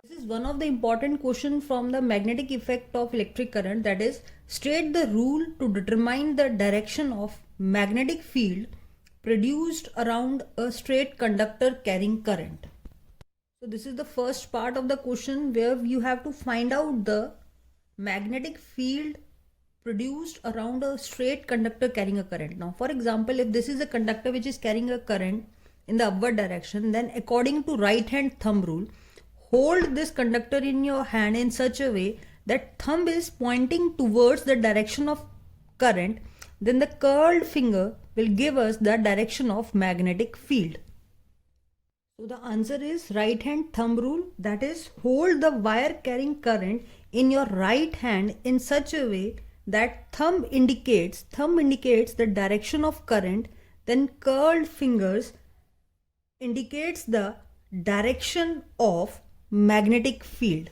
This is one of the important questions from the magnetic effect of electric current, that is, state the rule to determine the direction of magnetic field produced around a straight conductor carrying current. So this is the first part of the question where you have to find out the magnetic field produced around a straight conductor carrying a current. Now, for example, if this is a conductor which is carrying a current in the upward direction, then according to right hand thumb rule, hold this conductor in your hand in such a way that thumb is pointing towards the direction of current, then the curled finger will give us the direction of magnetic field. So the answer is right hand thumb rule, that is, hold the wire carrying current in your right hand in such a way that thumb indicates the direction of current, then curled fingers indicates the direction of magnetic field.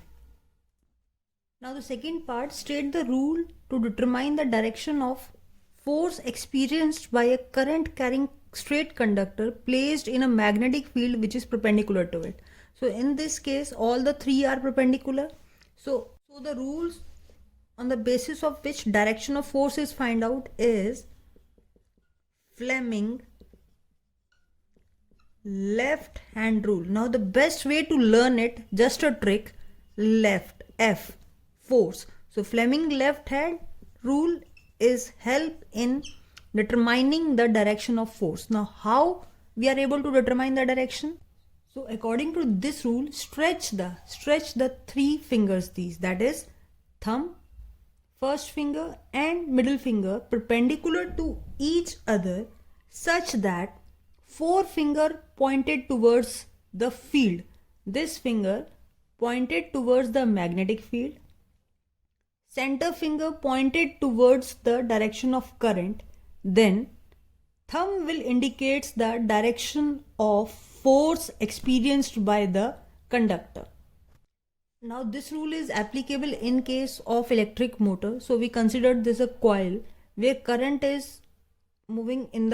Now the second part, state the rule to determine the direction of force experienced by a current carrying straight conductor placed in a magnetic field which is perpendicular to it. So in this case all the three are perpendicular. So the rules on the basis of which direction of force is find out is Fleming left hand rule. Now the best way to learn it, just a trick, left, F, force. So Fleming left hand rule is help in determining the direction of force. Now how we are able to determine the direction? So according to this rule, stretch the three fingers, these, that is thumb, first finger and middle finger perpendicular to each other such that forefinger pointed towards the field, this finger pointed towards the magnetic field, center finger pointed towards the direction of current, then thumb will indicate the direction of force experienced by the conductor. Now this rule is applicable in case of electric motor. So we considered this a coil where current is moving in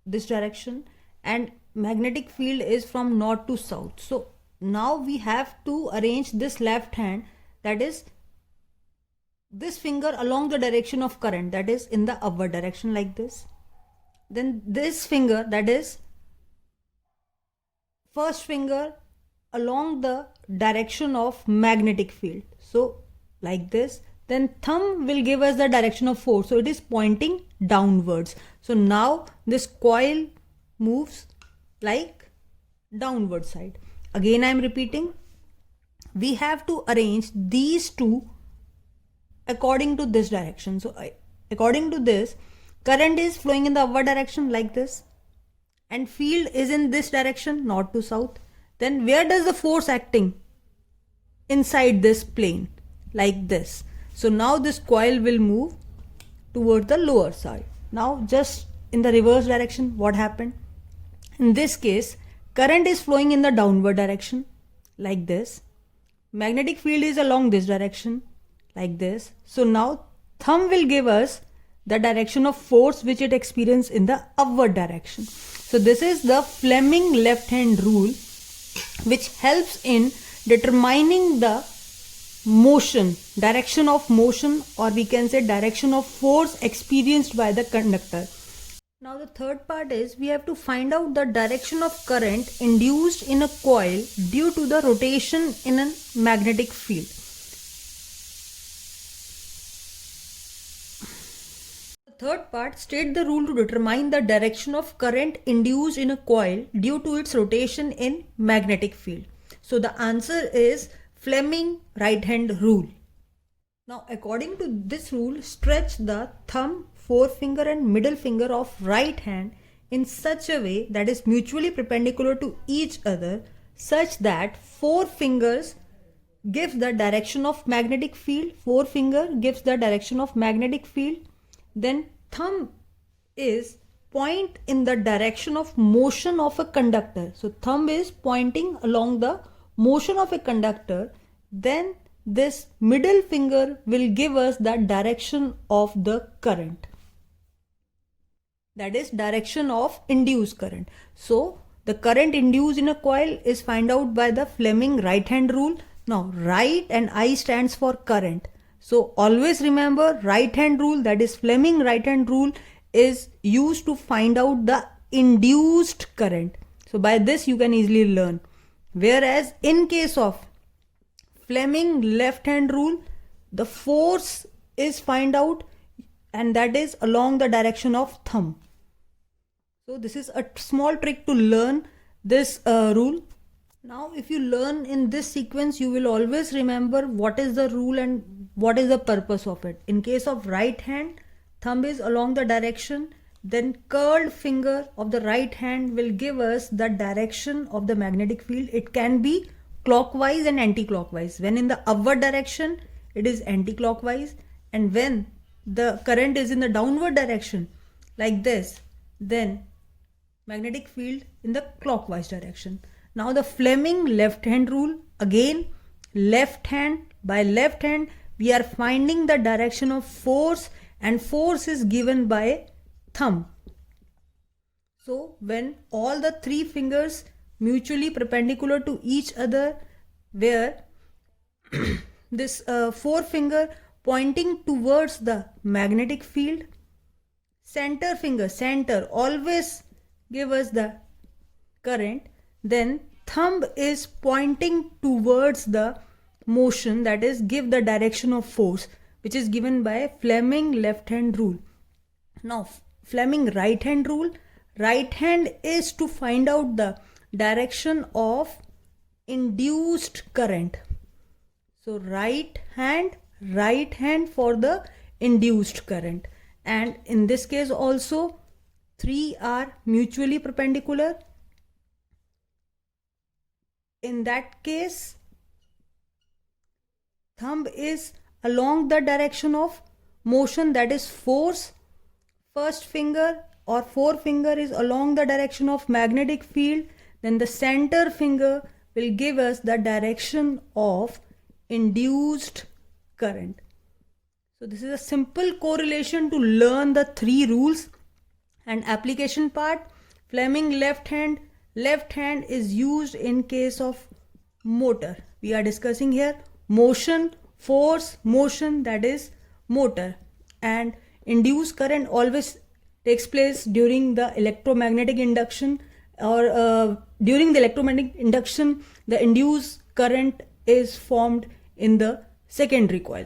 this direction and magnetic field is from north to south. So now we have to arrange this left hand, that is this finger along the direction of current, that is in the upward direction like this. Then this finger, that is first finger along the direction of magnetic field, so like this. Then thumb will give us the direction of force, so it is pointing downwards. So now this coil moves like downward side. Again I am repeating, we have to arrange these two according to this direction. So according to this, current is flowing in the upward direction like this and field is in this direction, north to south. Then where does the force acting? Inside this plane like this. So now this coil will move toward the lower side. Now just in the reverse direction, what happened? In this case, current is flowing in the downward direction like this. Magnetic field is along this direction like this. So now thumb will give us the direction of force which it experiences in the upward direction. So this is the Fleming left hand rule which helps in determining the motion, direction of motion, or we can say direction of force experienced by the conductor. Now the third part is we have to find out the direction of current induced in a coil due to the rotation in a magnetic field. The third part, state the rule to determine the direction of current induced in a coil due to its rotation in magnetic field. So the answer is Fleming right hand rule. Now according to this rule, stretch the thumb, forefinger and middle finger of right hand in such a way that is mutually perpendicular to each other such that forefingers gives the direction of magnetic field, forefinger gives the direction of magnetic field, then thumb is point in the direction of motion of a conductor. So thumb is pointing along the motion of a conductor, then this middle finger will give us the direction of the current, that is direction of induced current. So the current induced in a coil is find out by the Fleming right hand rule, Now right and I stands for current. So always remember right hand rule, that is Fleming right hand rule, is used to find out the induced current. So by this you can easily learn. Whereas in case of Fleming left hand rule, the force is find out, and that is along the direction of thumb. So this is a small trick to learn this rule. Now if you learn in this sequence, you will always remember what is the rule and what is the purpose of it. In case of right hand, thumb is along the direction, then curled finger of the right hand will give us the direction of the magnetic field. It can be clockwise and anti-clockwise. When in the upward direction, it is anti-clockwise, and when the current is in the downward direction like this, then magnetic field in the clockwise direction. Now the Fleming left hand rule, again left hand, by left hand we are finding the direction of force, and force is given by thumb. So when all the three fingers mutually perpendicular to each other, where this forefinger pointing towards the magnetic field, center finger, center, always give us the current, then thumb is pointing towards the motion, that is give the direction of force, which is given by Fleming left hand rule. Now Fleming right hand rule, right hand is to find out the direction of induced current. So right hand for the induced current, and in this case also three are mutually perpendicular. In that case, thumb is along the direction of motion, that is force. First finger or forefinger is along the direction of magnetic field. Then the center finger will give us the direction of induced current. So this is a simple correlation to learn the three rules. And application part, Fleming left hand is used in case of motor. We are discussing here motion, force, motion, that is motor. And induced current always takes place during the electromagnetic induction, or during the electromagnetic induction the induced current is formed in the secondary coil.